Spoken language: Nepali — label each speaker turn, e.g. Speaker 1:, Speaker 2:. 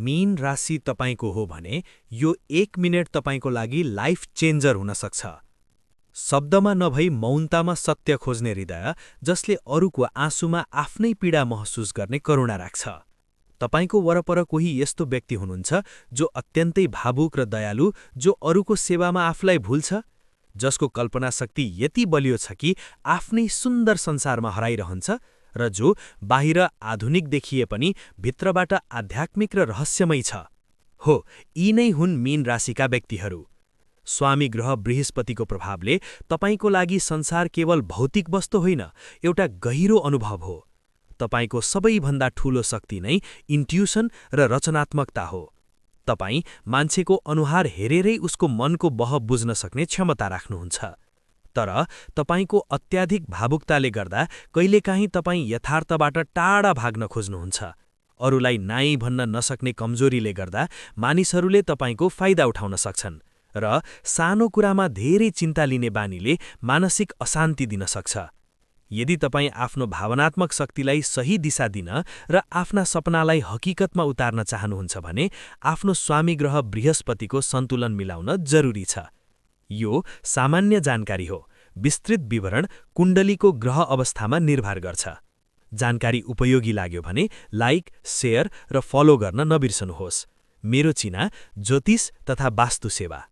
Speaker 1: मीन राशि तपाईको हो भने यो 1 मिनेट तपाईको लागि लाइफ चेन्जर हुन सक्छ। शब्दमा नभई मौनतामा सत्य खोज्ने हृदय जसले अरूको आँसुमा आफ्नै पीडा महसुस गर्ने करुणा राख्छ। तपाईको वरपर कोही यस्तो व्यक्ति हुनुहुन्छ जो अत्यन्तै भावुक र दयालु, जो अरूको सेवामा आफूलाई भुल्छ, जसको कल्पना शक्ति यति बलियो छ कि आफ्नै सुन्दर संसारमा हराइरहन्छ र जो बाहिर आधुनिक देखिए पनि भित्रबाट आध्यात्मिक र रहस्यमय छ। हो, यी नै हुन् मीन राशिका व्यक्तिहरू। स्वामी ग्रह बृहस्पतिको प्रभावले तपाईको लागि संसार केवल भौतिक वस्तु होइन, एउटा गहिरो अनुभव हो। तपाईको सबैभन्दा ठूलो शक्ति नै इन्ट्युसन र रचनात्मकता हो। तपाई मान्छेको अनुहार हेरेरै उसको मनको बह बुझ्न सक्ने क्षमता राख्नुहुन्छ। तर तपाईको अत्याधिक भावुकताले गर्दा कहिलेकाहीँ तपाई यथार्थबाट टाढा भाग्न खोज्नुहुन्छ। अरूलाई नाई भन्न नसक्ने कमजोरीले गर्दा मानिसहरूले तपाईको फाइदा उठाउन सक्छन् र सानो कुरामा धेरै चिन्ता लिने बानीले मानसिक अशान्ति दिन सक्छ। यदि तपाई आफ्नो भावनात्मक शक्तिलाई सही दिशा दिन र आफ्ना सपनालाई हकीकतमा उतार्न चाहनुहुन्छ भने आफ्नो स्वामी ग्रह बृहस्पतिको सन्तुलन मिलाउन जरुरी छ। यो सामान्य जानकारी हो। विस्तृत विवरण कुण्डलीको ग्रह अवस्थामा निर्भर गर्छ। जानकारी उपयोगी लाग्यो भने लाइक, शेयर र फलो गर्न नबिर्सनुहोस्। मेरो चिना ज्योतिष तथा वास्तु सेवा।